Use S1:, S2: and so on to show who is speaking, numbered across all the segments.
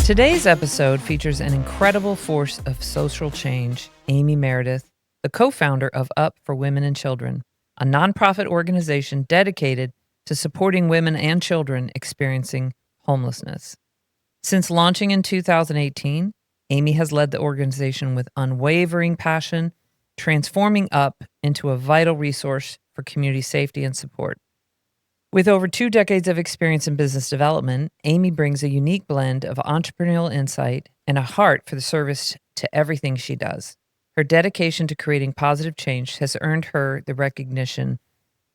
S1: Today's episode features an incredible force of social change, Amy Meredith, the co-founder of Up for Women and Children, a nonprofit organization dedicated to supporting women and children experiencing homelessness. Since launching in 2018, Amy has led the organization with unwavering passion, transforming Up into a vital resource for community safety and support. With over 2 decades of experience in business development, Amy brings a unique blend of entrepreneurial insight and a heart for the service to everything she does. Her dedication to creating positive change has earned her the recognition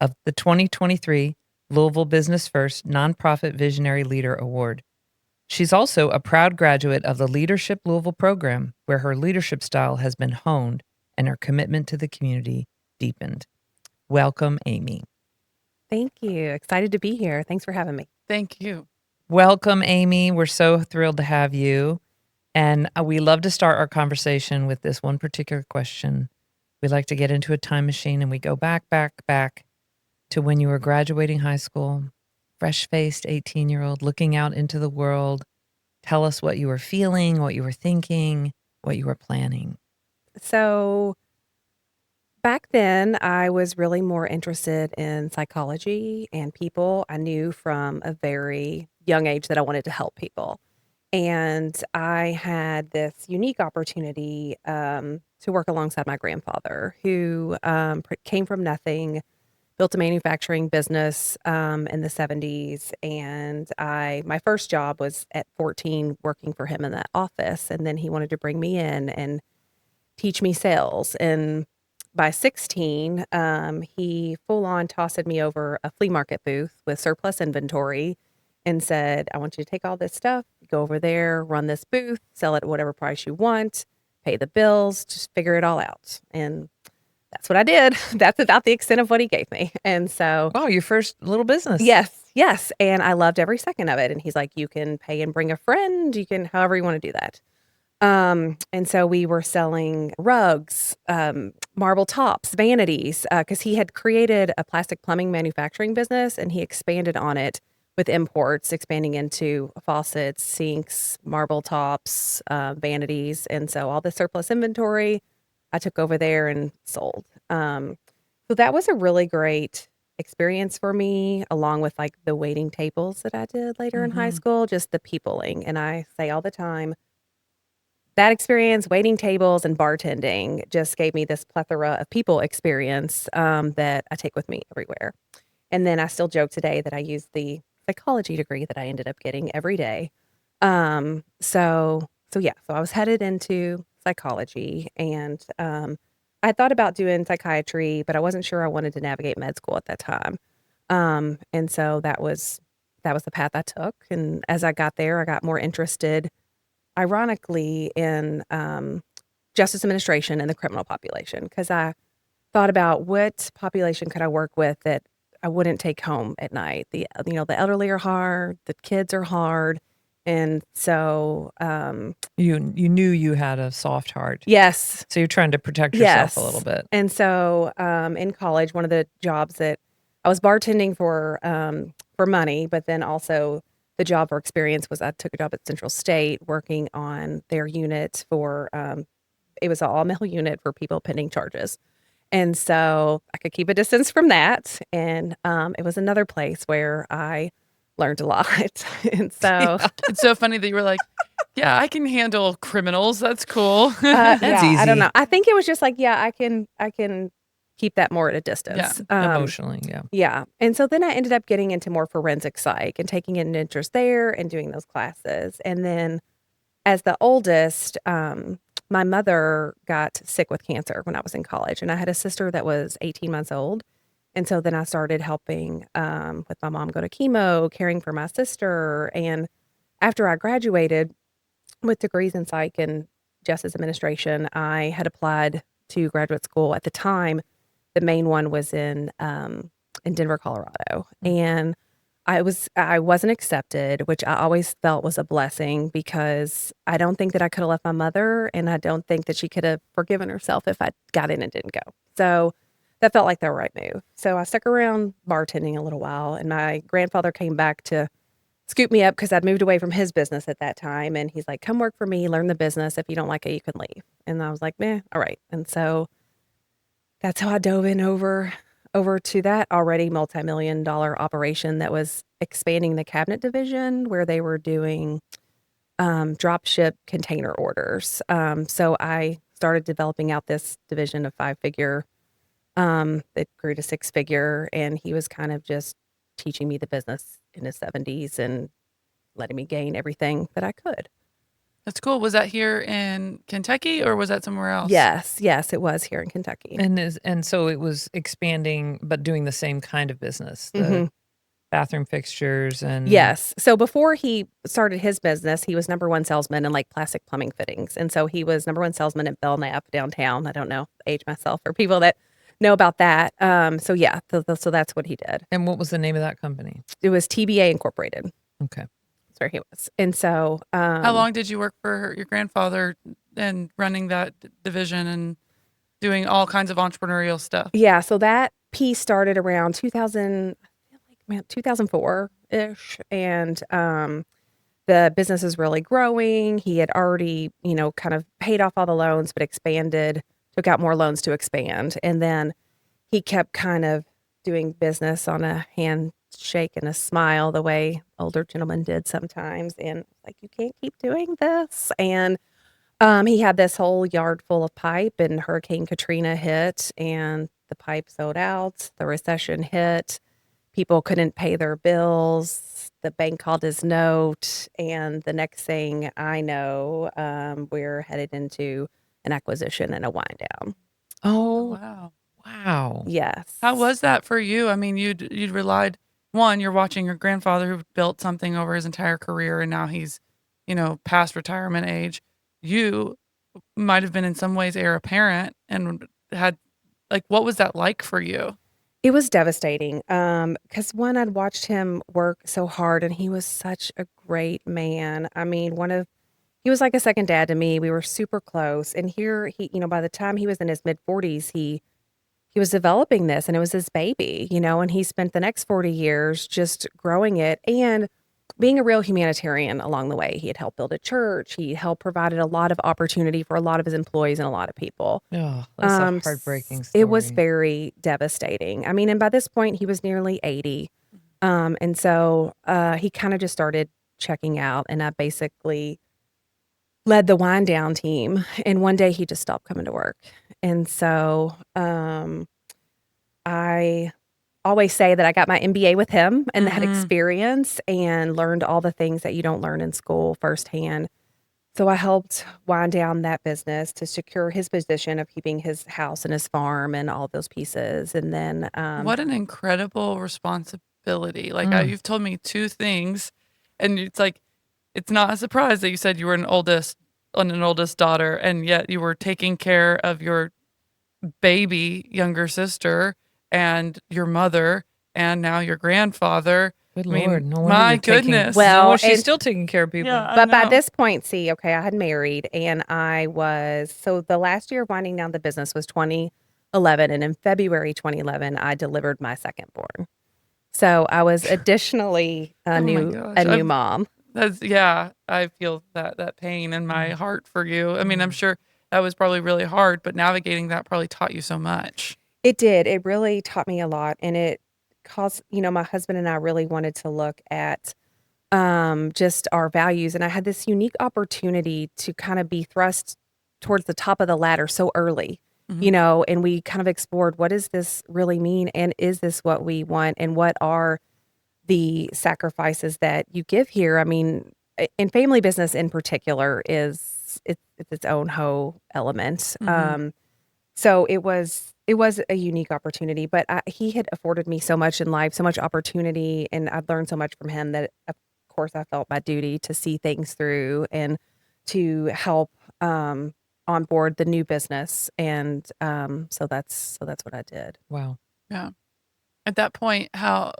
S1: of the 2023 Louisville Business First Nonprofit Visionary Leader Award. She's also a proud graduate of the Leadership Louisville program, where her leadership style has been honed and her commitment to the community deepened. Welcome, Amy.
S2: Thank you. Excited to be here. Thanks for having me.
S3: Thank you.
S1: Welcome, Amy. We're so thrilled to have you. And we love to start our conversation with this one particular question. We like to get into a time machine and we go back to when you were graduating high school, fresh-faced 18-year-old looking out into the world. Tell us what you were feeling, what you were thinking, what you were planning.
S2: So back then, I was really more interested in psychology and people. I knew from a very young age that I wanted to help people. And I had this unique opportunity to work alongside my grandfather, who came from nothing, built a manufacturing business in the 70s. And my first job was at 14 working for him in that office. And then he wanted to bring me in and teach me sales. And by 16, he full on tossed me over a flea market booth with surplus inventory and said, I want you to take all this stuff, go over there, run this booth, sell it at whatever price you want, pay the bills, just figure it all out. And that's what I did. That's about the extent of what he gave me. And so,
S1: Oh, your first little business.
S2: yes. And I loved every second of it. And he's like, you can pay and bring a friend. You can, however you want to do that. And so we were selling rugs, marble tops, vanities, because he had created a plastic plumbing manufacturing business and he expanded on it with imports, expanding into faucets, sinks, marble tops, vanities. And so all the surplus inventory I took over there and sold. So that was a really great experience for me, along with like the waiting tables that I did later in high school, just the peopling. And I say all the time, that experience, waiting tables and bartending, just gave me this plethora of people experience that I take with me everywhere. And then I still joke today that I use the psychology degree that I ended up getting every day. So I was headed into psychology, and I thought about doing psychiatry, but I wasn't sure I wanted to navigate med school at that time. And so that was the path I took. And as I got there, I got more interested, ironically, in justice administration and the criminal population, because I thought about what population could I work with that I wouldn't take home at night. The elderly are hard, the kids are hard, and so
S1: You knew you had a soft heart.
S2: yes,
S1: So you're trying to protect yourself a little bit.
S2: And so in college, one of the jobs that I was bartending for money, but then also the job for experience was I took a job at Central State working on their unit for it was an all-male unit for people pending charges. And so I could keep a distance from that. And it was another place where I learned a lot. And so
S3: It's so funny that you were like, yeah, I can handle criminals. That's cool.
S1: That's easy.
S2: I don't know. I think it was just like, yeah, I can keep that more at a distance.
S1: Emotionally, yeah.
S2: Yeah. And so then I ended up getting into more forensic psych and taking an interest there and doing those classes. And then as the oldest, my mother got sick with cancer when I was in college, and I had a sister that was 18 months old. And so then I started helping with my mom go to chemo, caring for my sister. And after I graduated with degrees in psych and justice administration, I had applied to graduate school. At the time, the main one was in Denver, Colorado. And I wasn't accepted, which I always felt was a blessing, because I don't think that I could have left my mother, and I don't think that she could have forgiven herself if I got in and didn't go. So that felt like the right move. So I stuck around bartending a little while, and my grandfather came back to scooped me up because I'd moved away from his business at that time. And he's like, come work for me, learn the business. If you don't like it, you can leave. And I was like, meh, all right. And so that's how I dove in over to that already multi-million-dollar operation that was expanding the cabinet division where they were doing drop ship container orders. So I started developing out this division of 5-figure that grew to 6-figure, and he was kind of just teaching me the business in his 70s and letting me gain everything that I could.
S3: That's cool. Was that here in Kentucky or was that somewhere else?
S2: Yes, it was here in Kentucky.
S1: And so it was expanding, but doing the same kind of business, the bathroom fixtures and
S2: Yes. So before he started his business, he was number one salesman in like plastic plumbing fittings. And so he was number one salesman at Belknap downtown. I don't know, age myself for people that know about that. So yeah, so that's what he did.
S1: And what was the name of that company?
S2: It was TBA Incorporated.
S1: Okay.
S2: That's where he was. And so
S3: How long did you work for your grandfather and running that division and doing all kinds of entrepreneurial stuff?
S2: Yeah, so that piece started around 2000, I feel like 2004-ish, and the business is really growing. He had already, kind of paid off all the loans, but expanded, took out more loans to expand, and then he kept kind of doing business on a handshake and a smile, the way older gentlemen did sometimes, and like, you can't keep doing this, and he had this whole yard full of pipe, and Hurricane Katrina hit, and the pipe sold out. The recession hit. People couldn't pay their bills. The bank called his note, and the next thing I know, we're headed into an acquisition and a wind down.
S1: Oh,
S3: Wow.
S1: wow.
S2: Yes.
S3: How was that for you? I mean, you'd relied, one, you're watching your grandfather who built something over his entire career and now he's, past retirement age. You might have been in some ways heir apparent and had, like, what was that like for you?
S2: It was devastating, because one, I'd watched him work so hard, and he was such a great man. I mean, he was like a second dad to me. We were super close, and here by the time he was in his mid-40s, he was developing this, and it was his baby, and he spent the next 40 years just growing it and being a real humanitarian along the way. He had helped build a church. He helped provided a lot of opportunity for a lot of his employees and a lot of people.
S1: Oh, that's a heartbreaking story.
S2: It was very devastating. I mean, and by this point, he was nearly 80. And so he kind of just started checking out, and I basically led the wind down team. And one day he just stopped coming to work. And so I always say that I got my MBA with him and that experience, and learned all the things that you don't learn in school firsthand. So I helped wind down that business to secure his position of keeping his house and his farm and all those pieces. And then
S3: What an incredible responsibility. Like, you've told me two things, and it's like, it's not a surprise that you said you were an oldest daughter, and yet you were taking care of your baby younger sister and your mother and now your grandfather.
S1: Good
S3: I mean,
S1: Lord. No wonder
S3: my
S1: you're taking-
S3: goodness.
S2: Well,
S1: no, she's
S2: and-
S1: still taking care of people.
S3: Yeah, I
S2: But by
S3: know.
S2: this point, see, okay, I had married, and so the last year of winding down the business was 2011. And in February 2011, I delivered my second born. So I was additionally a
S3: Oh my
S2: new
S3: gosh.
S2: mom.
S3: I feel that pain in my heart for you. I mean, I'm sure that was probably really hard, but navigating that probably taught you so much.
S2: It did. It really taught me a lot. And it caused, my husband and I really wanted to look at just our values. And I had this unique opportunity to kind of be thrust towards the top of the ladder so early, and we kind of explored, what does this really mean? And is this what we want? And what are the sacrifices that you give here? I mean, in family business in particular, it's its own whole element. So it was a unique opportunity, but he had afforded me so much in life, so much opportunity, and I've learned so much from him that, of course, I felt my duty to see things through and to help onboard the new business. And so that's what I did.
S1: Wow.
S3: Yeah. At that point, how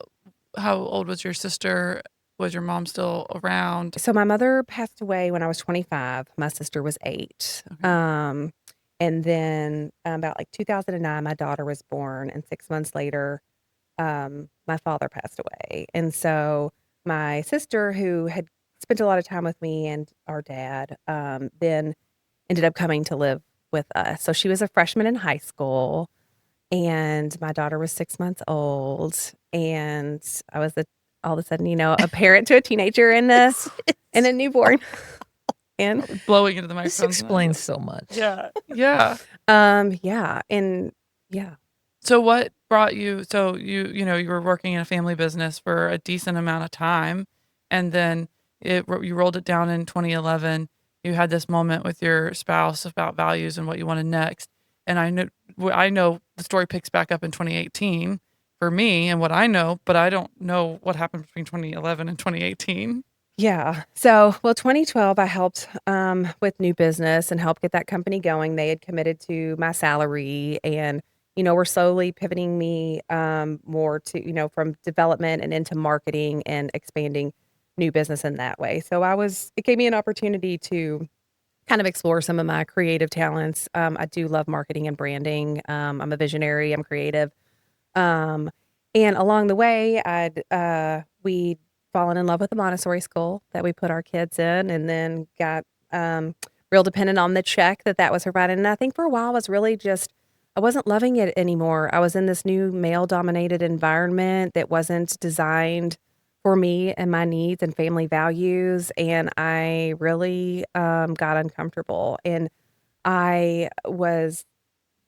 S3: old was your sister? Was your mom still around?
S2: So my mother passed away when I was 25. My sister was 8.
S3: Okay.
S2: And then about like 2009, my daughter was born, and 6 months later, my father passed away. And so my sister, who had spent a lot of time with me and our dad, then ended up coming to live with us. So she was a freshman in high school, and my daughter was 6 months old, and I was all of a sudden, a parent to a teenager and a newborn. And
S3: Blowing into the
S1: This
S3: microphone.
S1: explains so much.
S3: Yeah.
S2: and
S3: So what brought you? So you were working in a family business for a decent amount of time, and then you rolled it down in 2011. You had this moment with your spouse about values and what you wanted next. And I know the story picks back up in 2018 for me and what I know, but I don't know what happened between 2011 and 2018.
S2: Yeah. So, 2012, I helped with new business and helped get that company going. They had committed to my salary, and we're slowly pivoting me more to from development and into marketing and expanding new business in that way. So it gave me an opportunity to kind of explore some of my creative talents. I do love marketing and branding. I'm a visionary. I'm creative. Um, and along the way, we'd fallen in love with the Montessori school that we put our kids in, and then got real dependent on the check that was provided. And I think for a while, I wasn't loving it anymore. I was in this new male dominated environment that wasn't designed for me and my needs and family values. And I really got uncomfortable. And I was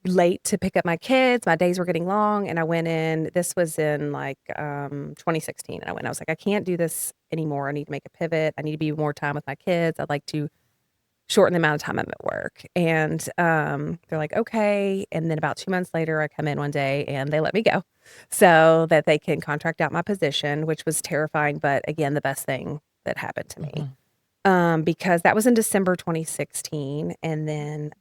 S2: late to pick up my kids. My days were getting long, and I went in. This was in 2016, and I was like, I can't do this anymore. I need to make a pivot. I need to be more time with my kids. I'd like to shorten the amount of time I'm at work. And they're like, okay. And then about 2 months later, I come in one day and they let me go so that they can contract out my position, which was terrifying, but again, the best thing that happened to me. Because that was in December 2016, and then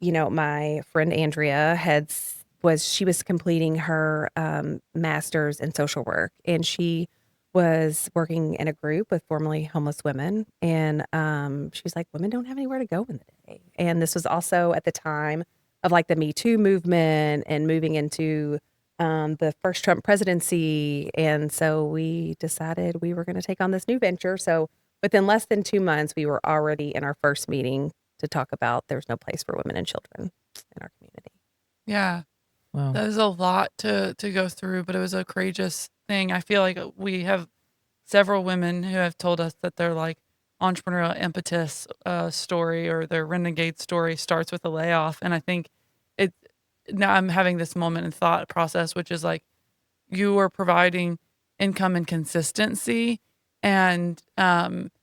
S2: my friend Andrea she was completing her master's in social work, and she was working in a group with formerly homeless women. And she was like, women don't have anywhere to go in the day. And this was also at the time of like the Me Too movement and moving into the first Trump presidency. And so we decided we were going to take on this new venture. So within less than 2 months, we were already in our first meeting to talk about there's no place for women and children in our community.
S3: Yeah.
S1: Wow.
S3: That was a lot to go through, but it was a courageous thing. I feel like we have several women who have told us that their like entrepreneurial impetus story or their renegade story starts with a layoff. And I think now I'm having this moment in thought process, which is like you are providing income and consistency and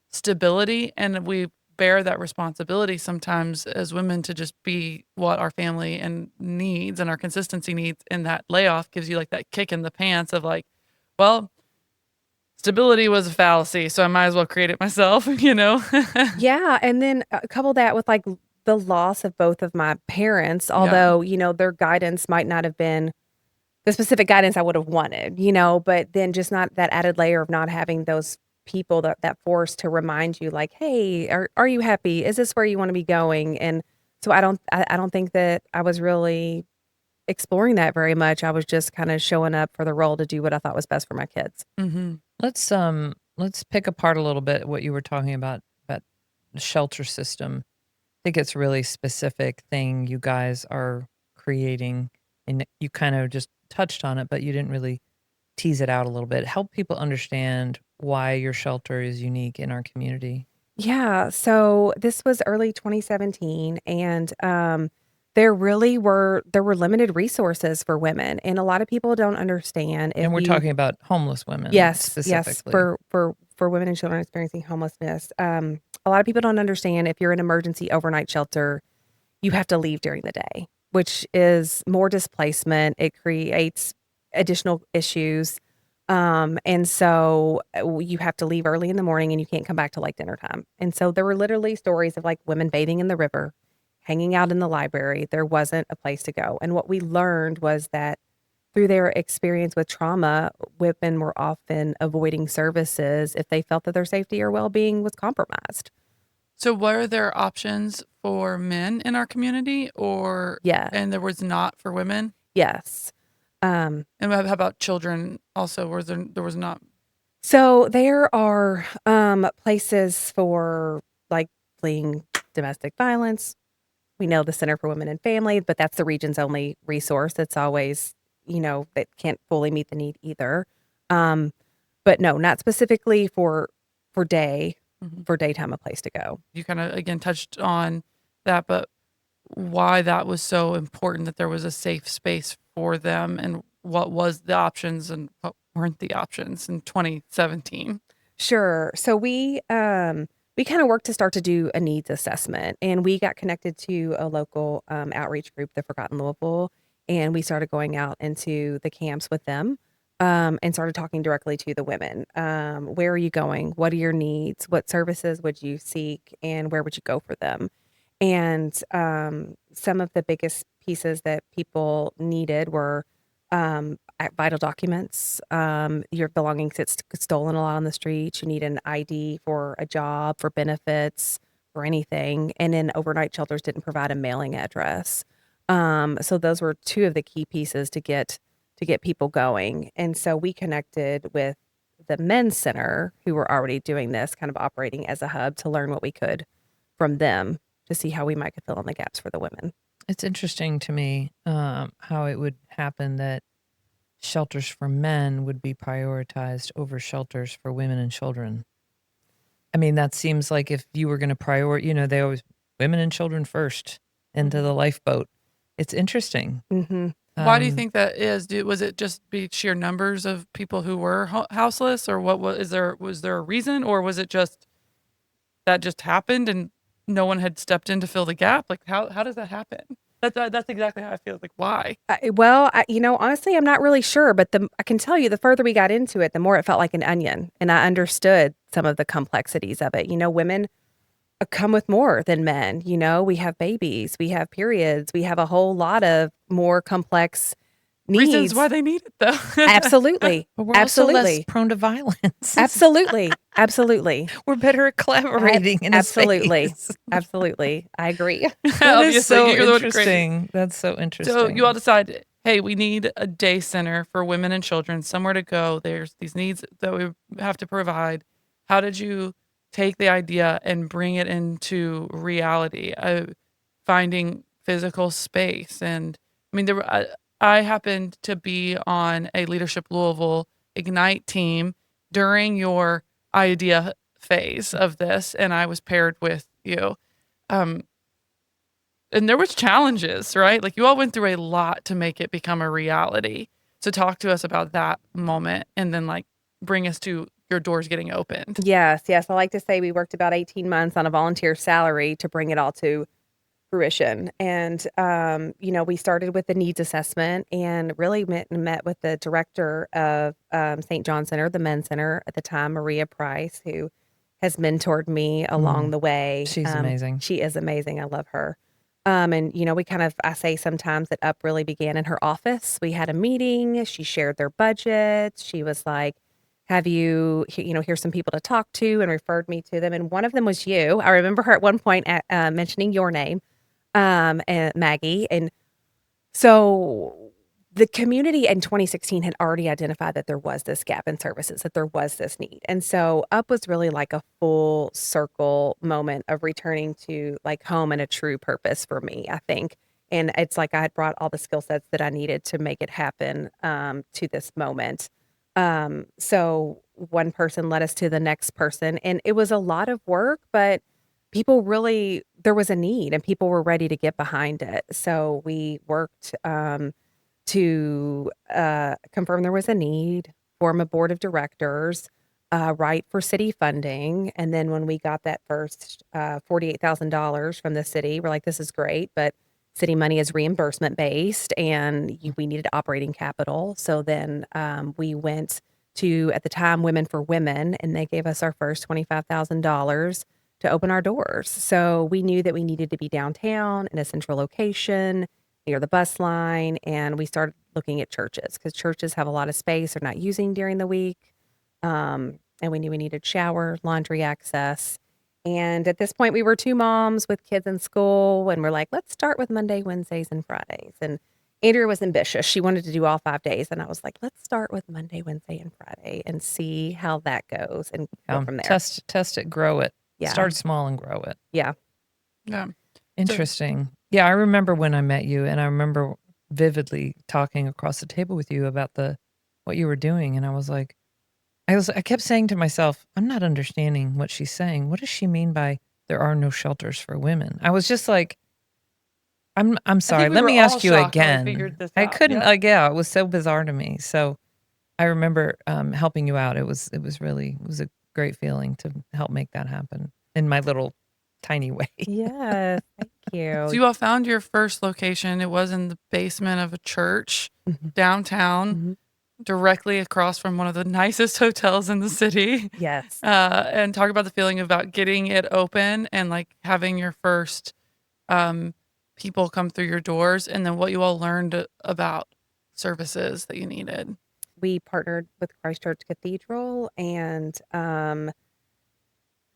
S3: stability, and we bear that responsibility sometimes as women to just be what our family and needs and our consistency needs. And that layoff gives you like that kick in the pants of like, well, stability was a fallacy, so I might as well create it myself,
S2: Yeah. And then couple that with like the loss of both of my parents, although, their guidance might not have been the specific guidance I would have wanted, but then just not that added layer of not having those people that force to remind you like, hey, are you happy? Is this where you want to be going? And so I don't think that I was really exploring that very much. I was just kind of showing up for the role to do what I thought was best for my kids.
S3: Mm-hmm.
S1: Let's pick apart a little bit what you were talking about the shelter system. I think it's a really specific thing you guys are creating, and you kind of just touched on it, but you didn't really tease it out a little bit. Help people understand why your shelter is unique in our community.
S2: Yeah. So this was early 2017, and there were limited resources for women, and a lot of people don't understand.
S1: And we're talking about homeless women,
S2: yes,
S1: specifically.
S2: for women and children experiencing homelessness. A lot of people don't understand if you're in emergency overnight shelter, you have to leave during the day, which is more displacement. It creates additional issues. And so you have to leave early in the morning and you can't come back till like dinner time. And so there were literally stories of like women bathing in the river, hanging out in the library. There wasn't a place to go. And what we learned was that through their experience with trauma, women were often avoiding services if they felt that their safety or well-being was compromised.
S3: So were there options for men in our community
S2: Yeah.
S3: and there was not for women?
S2: Yes.
S3: And how about children also? There was not?
S2: So there are places for like fleeing domestic violence. We know the Center for Women and Family, but that's the region's only resource. It's always, that can't fully meet the need either. Um, but no, not specifically for day
S3: Mhm.
S2: for daytime a place to go.
S3: You kind of again touched on that, but why that was so important that there was a safe space for them and what was the options and what weren't the options in 2017.
S2: Sure. So we kind of worked to start to do a needs assessment, and we got connected to a local outreach group, the Forgotten Louisville, and we started going out into the camps with them, and started talking directly to the women. Where are you going? What are your needs? What services would you seek, and where would you go for them? And some of the biggest pieces that people needed were vital documents. Your belongings get stolen a lot on the streets. You need an ID for a job, for benefits, for anything. And then overnight shelters didn't provide a mailing address. So those were two of the key pieces to get people going. And so we connected with the men's center who were already doing this, kind of operating as a hub to learn what we could from them to see how we might could fill in the gaps for the women.
S1: It's interesting to me how it would happen that shelters for men would be prioritized over shelters for women and children. I mean, that seems like if you were going to they always women and children first into the lifeboat. It's interesting.
S2: Mm-hmm.
S3: Why do you think that is? Was it just be sheer numbers of people who were houseless, or what was there a reason, or was it just that just happened and no one had stepped in to fill the gap? Like how does that happen? That's exactly how I feel. Like why?
S2: Honestly, I'm not really sure, but I can tell you the further we got into it, the more it felt like an onion, and I understood some of the complexities of it. Women come with more than men. We have babies, we have periods, we have a whole lot of more complex
S3: Reasons
S2: needs.
S3: why they need it though.
S2: Absolutely.
S1: But we're also less prone to violence.
S2: Absolutely. Absolutely.
S1: We're better at collaborating in a
S2: Absolutely.
S1: space.
S2: Absolutely. I agree.
S1: That is so
S3: you're the one
S1: interesting. That's so interesting.
S3: So you all decide, hey, we need a day center for women and children, somewhere to go. There's these needs that we have to provide. How did you take the idea and bring it into reality? Finding physical space, and I mean, I happened to be on a Leadership Louisville Ignite team during your idea phase of this, and I was paired with you. And there was challenges, right? Like you all went through a lot to make it become a reality. So talk to us about that moment and then like bring us to your doors getting opened.
S2: Yes. I like to say we worked about 18 months on a volunteer salary to bring it all to fruition. And, we started with the needs assessment and really met with the director of St. John Center, the men's center at the time, Maria Price, who has mentored me along the way.
S1: She's amazing.
S2: She is amazing. I love her. And, I say sometimes that UP really began in her office. We had a meeting. She shared their budget. She was like, have you, here's some people to talk to, and referred me to them. And one of them was you. I remember her at one point mentioning your name, and Maggie. And so the community in 2016 had already identified that there was this gap in services, that there was this need. And so UP was really like a full circle moment of returning to like home and a true purpose for me, I think. And it's like I had brought all the skill sets that I needed to make it happen to this moment. So one person led us to the next person, and it was a lot of work, but there was a need and people were ready to get behind it. So we worked to confirm there was a need, form a board of directors, write for city funding. And then when we got that first $48,000 from the city, we're like, this is great, but city money is reimbursement based and we needed operating capital. So then we went to, at the time, Women for Women, and they gave us our first $25,000 to open our doors. So we knew that we needed to be downtown in a central location near the bus line. And we started looking at churches because churches have a lot of space they're not using during the week. And we knew we needed shower, laundry access. And at this point, we were two moms with kids in school, and we're like, let's start with Monday, Wednesdays, and Fridays. And Andrea was ambitious. She wanted to do all 5 days, and I was like, "Let's start with Monday, Wednesday, and Friday and see how that goes and go from there."
S1: Test it, grow it.
S2: Yeah.
S1: Start small and grow it.
S2: Yeah.
S3: Yeah.
S1: Interesting. Yeah, I remember when I met you, and I remember vividly talking across the table with you about what you were doing, and I was like, I kept saying to myself, I'm not understanding what she's saying. What does she mean by there are no shelters for women? I was just like, I'm sorry.
S3: we
S1: Let
S3: were
S1: me
S3: all
S1: ask you
S3: shocked when we
S1: again.
S3: figured this
S1: I
S3: out.
S1: couldn't.
S3: Yeah.
S1: Yeah, it was so bizarre to me. So I remember helping you out. It was a great feeling to help make that happen in my little tiny way.
S2: Yes. Thank
S3: So
S2: you.
S3: you all found your first location. It was in the basement of a church
S2: Mhm.
S3: downtown,
S2: Mhm.
S3: directly across from one of the nicest hotels in the city.
S2: Yes.
S3: And talk about the feeling about getting it open and like having your first people come through your doors, and then what you all learned about services that you needed.
S2: We partnered with Christchurch Cathedral, and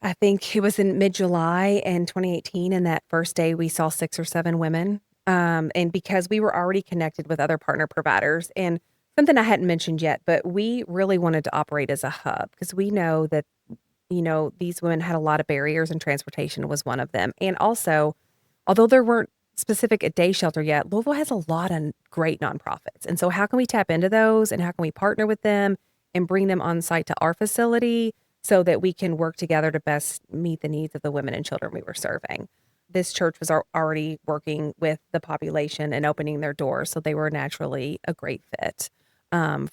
S2: I think it was in mid-July in 2018, and that first day we saw 6 or 7 women, and because we were already connected with other partner providers, and something I hadn't mentioned yet, but we really wanted to operate as a hub because we know that, these women had a lot of barriers, and transportation was one of them, and also, although there weren't specific a day shelter yet, Louisville has a lot of great nonprofits, and so how can we tap into those, and how can we partner with them and bring them on site to our facility so that we can work together to best meet the needs of the women and children we were serving? This church was already working with the population and opening their doors, so they were naturally a great fit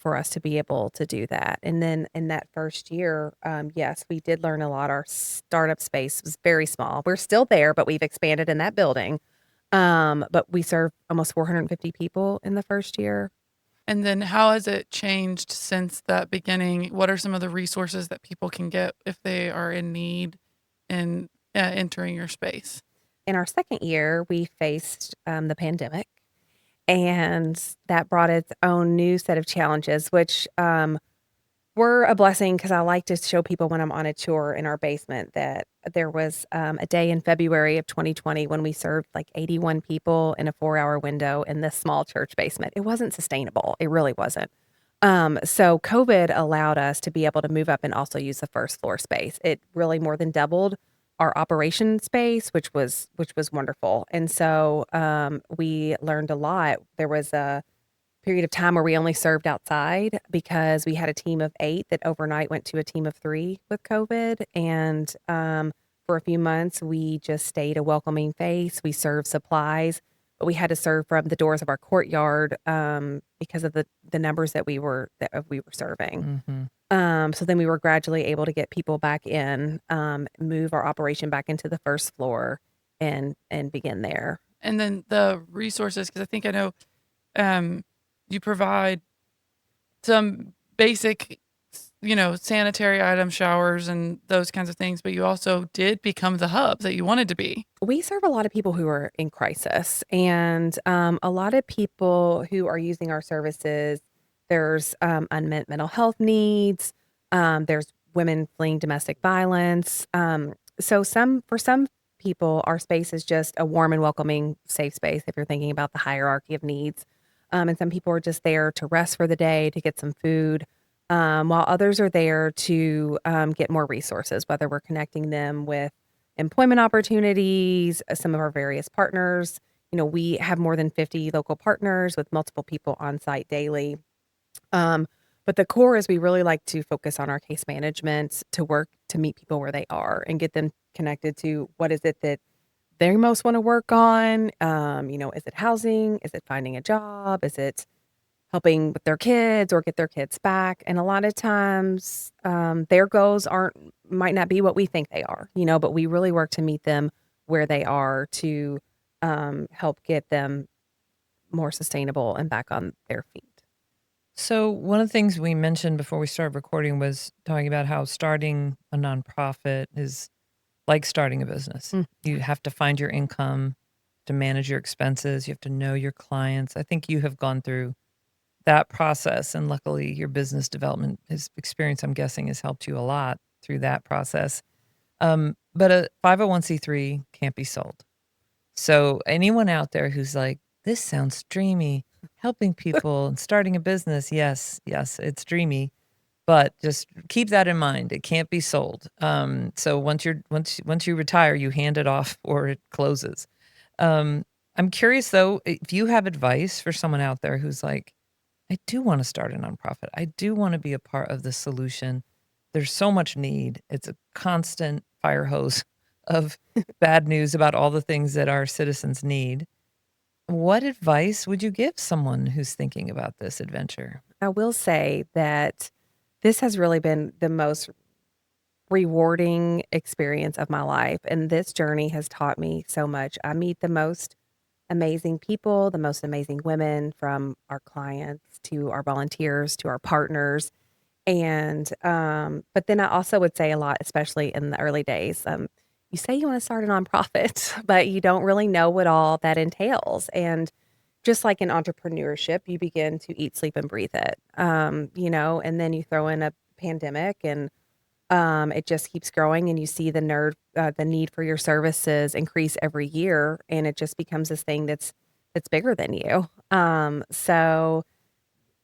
S2: for us to be able to do that. And then in that first year, yes, we did learn a lot. Our startup space was very small. We're still there, but we've expanded in that building. But we served almost 450 people in the first year.
S3: And then how has it changed since that beginning? What are some of the resources that people can get if they are in need in entering your space?
S2: In our second year, we faced the pandemic, and that brought its own new set of challenges, which were a blessing because I like to show people when I'm on a tour in our basement that there was a day in February of 2020 when we served like 81 people in a 4-hour window in this small church basement. It wasn't sustainable. It really wasn't. So COVID allowed us to be able to move up and also use the first floor space. It really more than doubled our operation space, which was wonderful. And so we learned a lot. There was a period of time where we only served outside because we had a team of 8 that overnight went to a team of 3 with COVID. And for a few months, we just stayed a welcoming face. We served supplies, but we had to serve from the doors of our courtyard because of the numbers that we were serving. So then we were gradually able to get people back in, move our operation back into the first floor, and begin there.
S3: And then the resources, because I think I know you provide some basic, sanitary items, showers, and those kinds of things, but you also did become the hub that you wanted to be.
S2: We serve a lot of people who are in crisis, and a lot of people who are using our services. There's unmet mental health needs. There's women fleeing domestic violence. So for some people, our space is just a warm and welcoming, safe space. If you're thinking about the hierarchy of needs, and some people are just there to rest for the day, to get some food, while others are there to get more resources. Whether we're connecting them with employment opportunities, some of our various partners. We have more than 50 local partners with multiple people on site daily. But the core is we really like to focus on our case management to work to meet people where they are and get them connected to what is it that they most want to work on. Is it housing? Is it finding a job? Is it helping with their kids or get their kids back? And a lot of times, their goals might not be what we think they are, but we really work to meet them where they are to help get them more sustainable and back on their feet.
S1: So one of the things we mentioned before we started recording was talking about how starting a nonprofit is like starting a business. You have to find your income, to manage your expenses. You have to know your clients. I think you have gone through that process, and luckily your business development experience, I'm guessing, has helped you a lot through that process. But a 501c3 can't be sold. So anyone out there who's like, this sounds dreamy, helping people and starting a business. Yes, yes, it's dreamy, but just keep that in mind. It can't be sold. So once you retire, you hand it off or it closes. Um, I'm curious though, if you have advice for someone out there who's like, I do want to start a nonprofit. I do want to be a part of the solution. There's so much need. It's a constant fire hose of bad news about all the things that our citizens need. What advice would you give someone who's thinking about this adventure?
S2: I will say that this has really been the most rewarding experience of my life. And this journey has taught me so much. I meet the most amazing people, the most amazing women, from our clients to our volunteers to our partners. And, but then I also would say a lot, especially in the early days, you say you want to start a nonprofit, but you don't really know what all that entails. And just like in entrepreneurship, you begin to eat, sleep, and breathe it, and then you throw in a pandemic, and it just keeps growing, and you see the need for your services increase every year, and it just becomes this thing that's bigger than you. So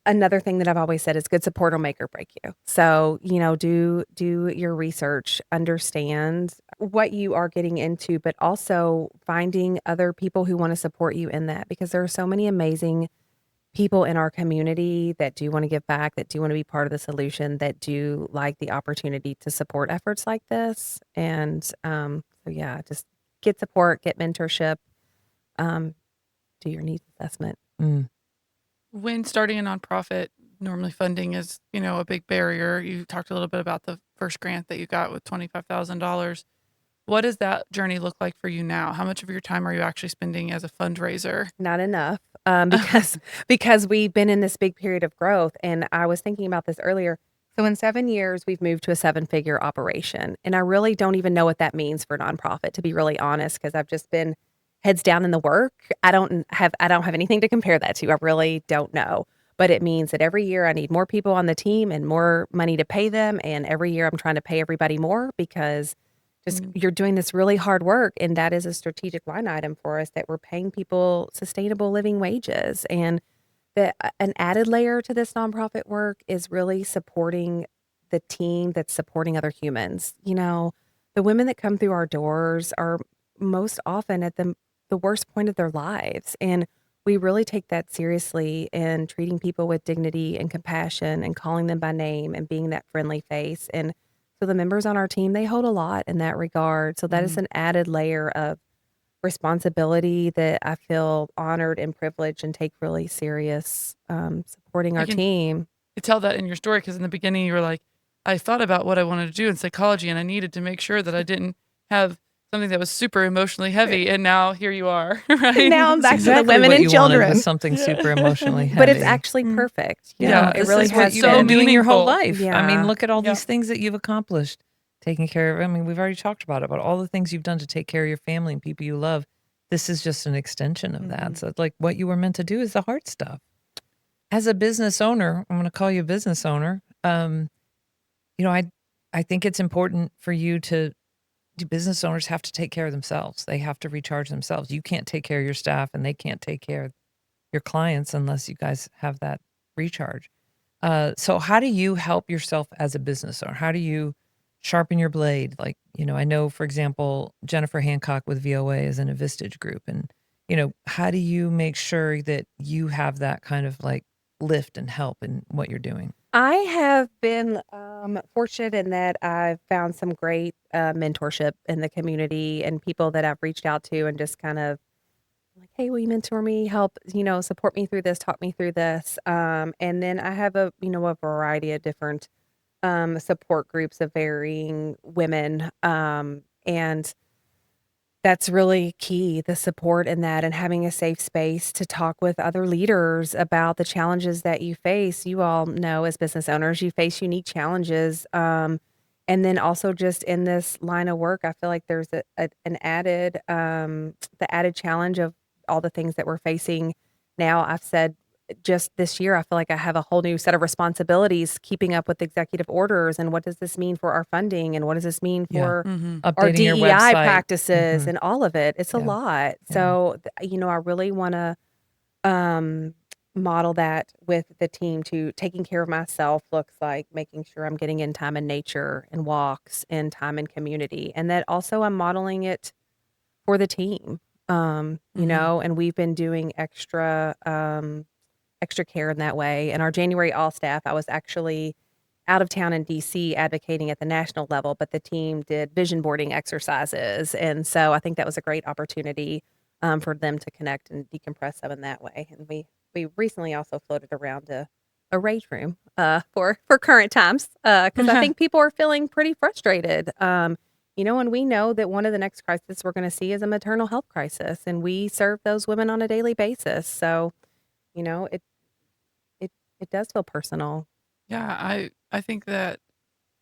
S2: another thing that I've always said is good support will make or break you. So, do your research, understand what you are getting into, but also finding other people who want to support you in that, because there are so many amazing people in our community that do want to give back, that do want to be part of the solution, that do like the opportunity to support efforts like this. And so yeah, just get support, get mentorship, do your needs assessment.
S1: Mm.
S3: When starting a nonprofit, normally funding is, a big barrier. You talked a little bit about the first grant that you got with $25,000. What does that journey look like for you now? How much of your time are you actually spending as a fundraiser?
S2: Not enough, because we've been in this big period of growth. And I was thinking about this earlier. So in 7 years, we've moved to a 7-figure operation. And I really don't even know what that means for a nonprofit, to be really honest, because I've just been heads down in the work. I don't have anything to compare that to. I really don't know. But it means that every year I need more people on the team and more money to pay them. And every year I'm trying to pay everybody more, because just you're doing this really hard work, and that is a strategic line item for us, that we're paying people sustainable living wages. And an added layer to this nonprofit work is really supporting the team that's supporting other humans. The women that come through our doors are most often at the worst point of their lives, and we really take that seriously in treating people with dignity and compassion and calling them by name and being that friendly face. And so the members on our team, they hold a lot in that regard. So that is an added layer of responsibility that I feel honored and privileged and take really serious, supporting our team.
S3: You tell that in your story, because in the beginning you were like, I thought about what I wanted to do in psychology, and I needed to make sure that I didn't have something that was super emotionally heavy, and now here you are, right?
S2: And now I'm back to the
S1: Exactly
S2: women
S1: what
S2: and
S1: you wanted
S2: children.
S1: was something super emotionally heavy.
S2: But it's actually perfect.
S3: Yeah,
S2: It really
S1: this is
S2: has
S1: what you've
S3: so
S1: been doing your whole
S3: meaningful.
S1: life.
S2: Yeah.
S1: I mean, look at all
S3: Yeah.
S1: these things that you've accomplished, taking care of. I mean, we've already talked about all the things you've done to take care of your family and people you love. This is just an extension of that. So, like, what you were meant to do is the hard stuff. As a business owner, I'm going to call you a business owner. I think it's important for you to. Business owners have to take care of themselves. They have to recharge themselves. You can't take care of your staff, and they can't take care of your clients unless you guys have that recharge. So how do you help yourself as a business owner? How do you sharpen your blade? Like, I know, for example, Jennifer Hancock with VOA is in a Vistage group. And, how do you make sure that you have that kind of like lift and help in what you're doing?
S2: I have been fortunate in that I've found some great mentorship in the community, and people that I've reached out to and just kind of like, hey, will you mentor me, help, support me through this, talk me through this. And then I have a variety of different support groups of varying women. And that's really key, the support in that, and having a safe space to talk with other leaders about the challenges that you face. You all know, as business owners, you face unique challenges. And then also just in this line of work, I feel like there's an added, the added challenge of all the things that we're facing now. I've said just this year, I feel like I have a whole new set of responsibilities, keeping up with executive orders, and what does this mean for our funding, and what does this mean for our
S1: Updating your
S2: DEI
S1: website.
S2: practices, and all of it. It's a lot.
S1: Yeah.
S2: So, I really want to model that with the team to taking care of myself looks like making sure I'm getting in time in nature and walks and time in community. And that also I'm modeling it for the team. And we've been doing extra care in that way. And our January All Staff, I was actually out of town in DC advocating at the national level, but the team did vision boarding exercises. And so I think that was a great opportunity for them to connect and decompress some in that way. And we recently also floated around a rage room for current times because I think people are feeling pretty frustrated. And we know that one of the next crises we're going to see is a maternal health crisis, and we serve those women on a daily basis. So, it does feel personal.
S3: Yeah, I think that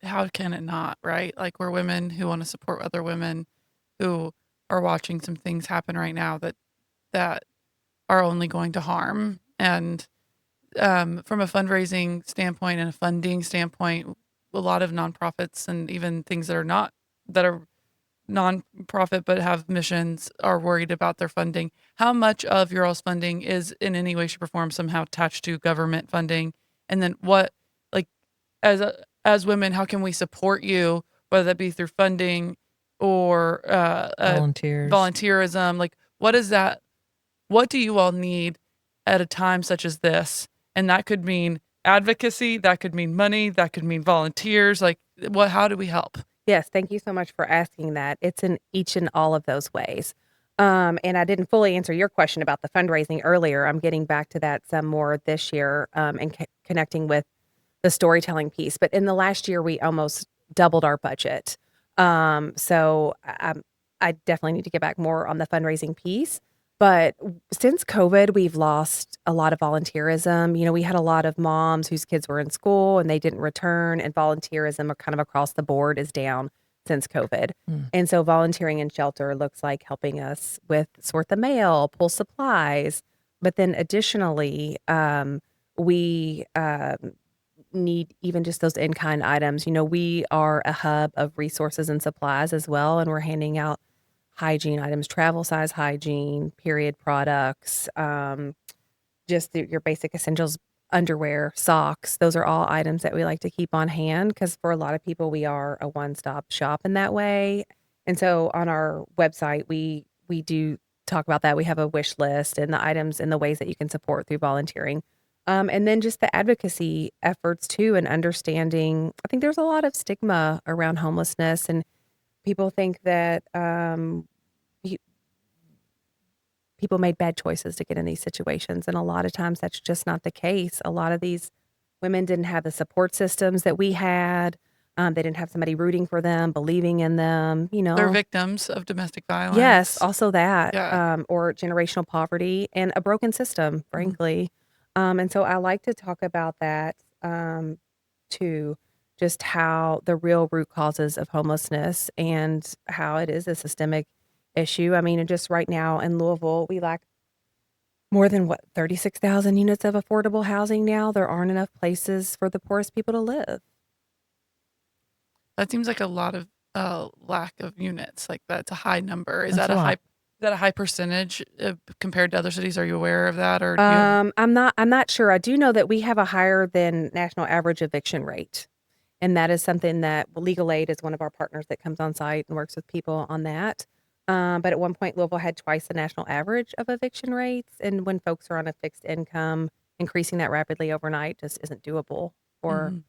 S3: how can it not, right? Like we're women who want to support other women who are watching some things happen right now that are only going to harm. And from a fundraising standpoint and a funding standpoint, a lot of nonprofits and even things that are nonprofit but have missions are worried about their funding. How much of your all's funding is in any way, shape, or form somehow attached to government funding? And then what, like, as women, how can we support you, whether that be through funding or
S1: Volunteers.
S3: volunteerism? Like, what is that? What do you all need at a time such as this? And that could mean advocacy, that could mean money, that could mean volunteers. Like, how do we help?
S2: Yes, thank you so much for asking that. It's in each and all of those ways. And I didn't fully answer your question about the fundraising earlier. I'm getting back to that some more this year and connecting with the storytelling piece. But in the last year, we almost doubled our budget. So I definitely need to get back more on the fundraising piece. But since COVID, we've lost a lot of volunteerism. We had a lot of moms whose kids were in school and they didn't return, and volunteerism are kind of across the board is down since COVID. And so volunteering in shelter looks like helping us with sort the mail, pull supplies. But then additionally, we need even just those in-kind items. We are a hub of resources and supplies as well, and we're handing out hygiene items, travel size hygiene, period products, just your basic essentials, underwear, socks. Those are all items that we like to keep on hand because for a lot of people, we are a one-stop shop in that way. And so on our website, we do talk about that. We have a wish list and the items and the ways that you can support through volunteering. And then just the advocacy efforts too, and understanding. I think there's a lot of stigma around homelessness, and people think that people made bad choices to get in these situations. And a lot of times that's just not the case. A lot of these women didn't have the support systems that we had. They didn't have somebody rooting for them, believing in them,
S3: They're victims of domestic violence.
S2: Yes, also that,
S3: Yeah.
S2: or generational poverty and a broken system, frankly. And so I like to talk about that too, just how the real root causes of homelessness and how it is a systemic issue. I mean, and just right now in Louisville, we lack more than 36,000 units of affordable housing now. There aren't enough places for the poorest people to live.
S3: That seems like a lot of lack of units. Like that's a high number. Is
S1: That's
S3: that
S1: a
S3: a high?
S1: lot.
S3: Is that a high percentage compared to other cities? Are you aware of that, or do you have-
S2: I'm not sure. I do know that we have a higher than national average eviction rate. And that is something that Legal Aid is one of our partners that comes on site and works with people on that. But at one point, Louisville had twice the national average of eviction rates. And when folks are on a fixed income, increasing that rapidly overnight just isn't doable for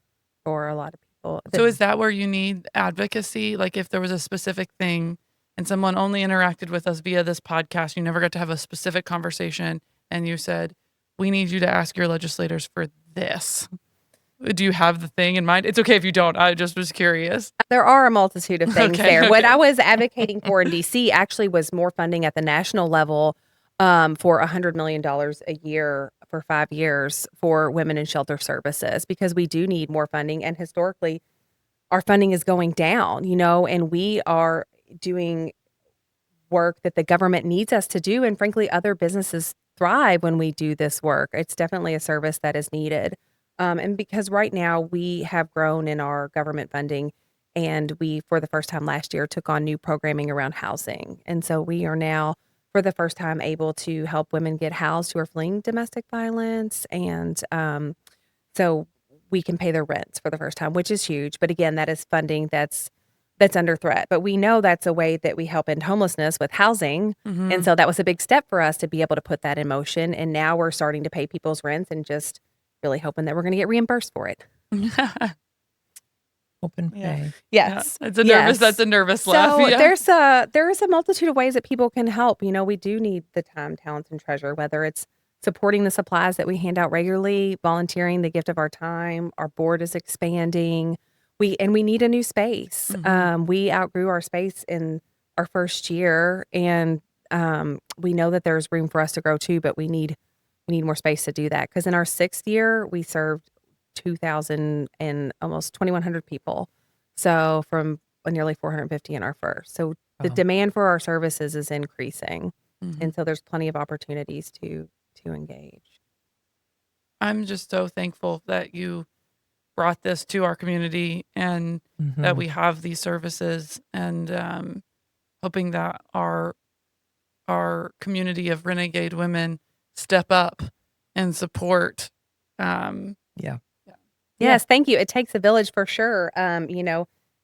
S2: a lot of people.
S3: So is that where you need advocacy? Like if there was a specific thing and someone only interacted with us via this podcast, you never got to have a specific conversation, and you said, we need you to ask your legislators for this. Do you have the thing in mind? It's okay if you don't. I just was curious.
S2: There are a multitude of things
S3: Okay,
S2: there. What
S3: okay.
S2: I was advocating for in DC actually was more funding at the national level for $100 million a year for 5 years for women in shelter services, because we do need more funding. And historically, our funding is going down, and we are doing work that the government needs us to do. And frankly, other businesses thrive when we do this work. It's definitely a service that is needed. And because right now we have grown in our government funding, and we, for the first time last year, took on new programming around housing. And so we are now for the first time able to help women get housed who are fleeing domestic violence. And so we can pay their rents for the first time, which is huge. But again, that is funding that's under threat. But we know that's a way that we help end homelessness with housing. And so that was a big step for us to be able to put that in motion. And now we're starting to pay people's rents and just really hoping that we're going to get reimbursed for it.
S1: Open pay.
S3: Yeah.
S2: Yes.
S3: It's a nervous. That's a nervous laugh.
S2: So
S3: Yeah.
S2: there's a multitude of ways that people can help. We do need the time, talents, and treasure, whether it's supporting the supplies that we hand out regularly, volunteering the gift of our time. Our board is expanding. We need a new space. We outgrew our space in our first year, and we know that there's room for us to grow too, but we need more space to do that. Because in our 6th year, we served 2,000 and almost 2,100 people. So from nearly 450 in our first. So the demand for our services is increasing. And so there's plenty of opportunities to engage.
S3: I'm just so thankful that you brought this to our community and that we have these services, and hoping that our community of renegade women step up and support.
S2: Yes, thank you. It takes a village for sure.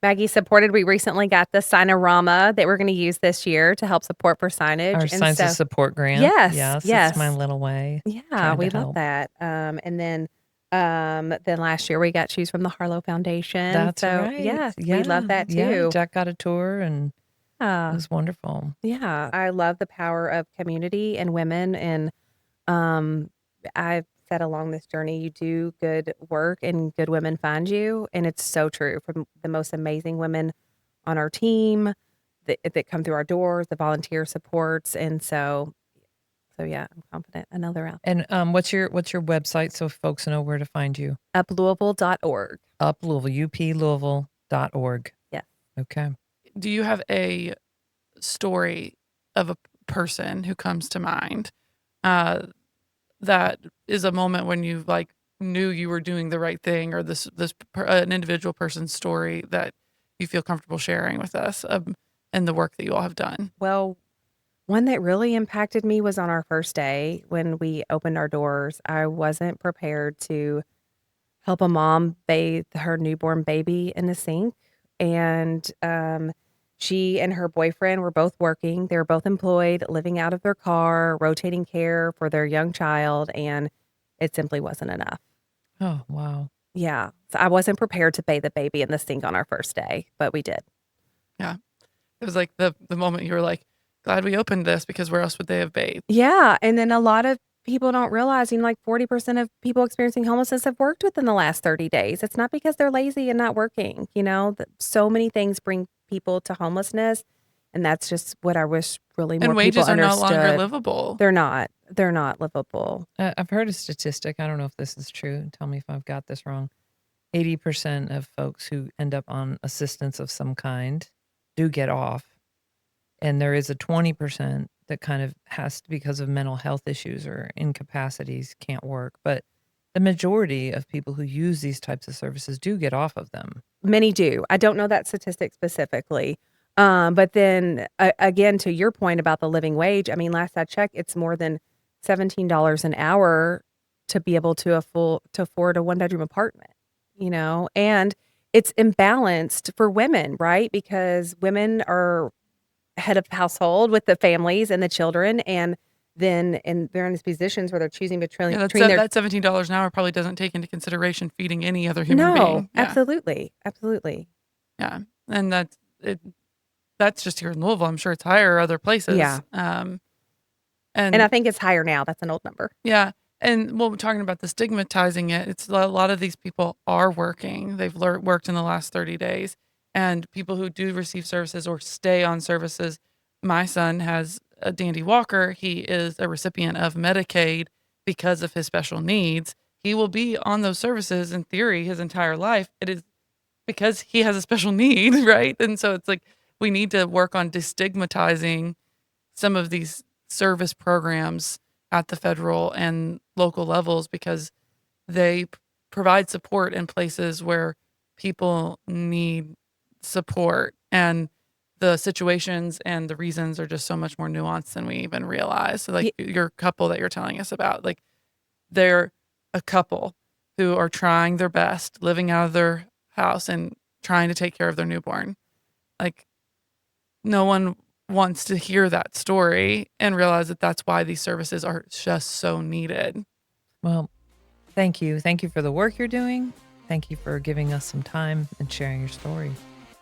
S2: Maggie supported. We recently got the Signorama that we're going to use this year to help support for signage.
S1: Our
S2: And
S1: Signs of Support grant.
S2: Yes.
S1: It's my little way.
S2: Yeah, we love
S1: help.
S2: that. And then last year we got shoes from the Harlow Foundation.
S1: That's
S2: so,
S1: right.
S2: Yes, we love that too.
S1: Yeah, Jack got a tour and it
S2: Yeah.
S1: was wonderful.
S2: Yeah, I love the power of community and women. And I've said along this journey, you do good work and good women find you. And it's so true. From the most amazing women on our team that come through our doors, the volunteer supports. And so yeah, I'm confident. I know they're out there.
S1: And what's your website so folks know where to find you?
S2: UpLouisville.org.
S1: Up Louisville, uplouisville.org.
S2: Yeah.
S1: Okay.
S3: Do you have a story of a person who comes to mind that is a moment when you knew you were doing the right thing, or an individual person's story that you feel comfortable sharing with us, and the work that you all have done?
S2: Well, one that really impacted me was on our first day when we opened our doors. I wasn't prepared to help a mom bathe her newborn baby in the sink. And she and her boyfriend were both working. They were both employed, living out of their car, rotating care for their young child, and it simply wasn't enough.
S1: Oh, wow.
S2: Yeah. So I wasn't prepared to bathe the baby in the sink on our first day, but we did.
S3: Yeah. It was like the moment you were like, glad we opened this, because where else would they have bathed?
S2: Yeah. And then a lot of people don't realize, 40% of people experiencing homelessness have worked within the last 30 days. It's not because they're lazy and not working. So many things bring people to homelessness. And that's just what I wish really more
S3: And
S2: people
S3: wages are no
S2: understood.
S3: longer livable.
S2: They're not livable.
S1: I've heard a statistic. I don't know if this is true. Tell me if I've got this wrong. 80% of folks who end up on assistance of some kind do get off. And there is a 20% that kind of has to, because of mental health issues or incapacities, can't work. But the majority of people who use these types of services do get off of them.
S2: Many do. I don't know that statistic specifically. But then again, to your point about the living wage, last I checked, it's more than $17 an hour to be able to afford a 1-bedroom apartment, and it's imbalanced for women, right? Because women are head of household with the families and the children, and then they're in these positions where they're choosing between
S3: that $17 an hour probably doesn't take into consideration feeding any other human being. Yeah.
S2: Absolutely.
S3: Yeah. And that's just here in Louisville. I'm sure it's higher other places.
S2: Yeah.
S3: And
S2: I think it's higher now. That's an old number.
S3: Yeah. And we're talking about the stigmatizing it. It's a lot of these people are working. They've worked in the last 30 days. And people who do receive services or stay on services, my son has a Dandy Walker. He is a recipient of Medicaid because of his special needs. He will be on those services in theory his entire life. It is because he has a special need, right? And so it's like we need to work on destigmatizing some of these service programs at the federal and local levels, because they provide support in places where people need support. And the situations and the reasons are just so much more nuanced than we even realize. So like your couple that you're telling us about, like they're a couple who are trying their best, living out of their house and trying to take care of their newborn. Like no one wants to hear that story and realize that that's why these services are just so needed.
S1: Well, thank you. Thank you for the work you're doing. Thank you for giving us some time and sharing your story.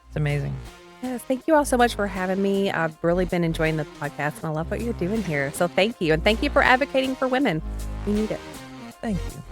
S1: It's amazing.
S2: Yes, thank you all so much for having me. I've really been enjoying the podcast, and I love what you're doing here. So thank you. And thank you for advocating for women. We need it.
S1: Thank you.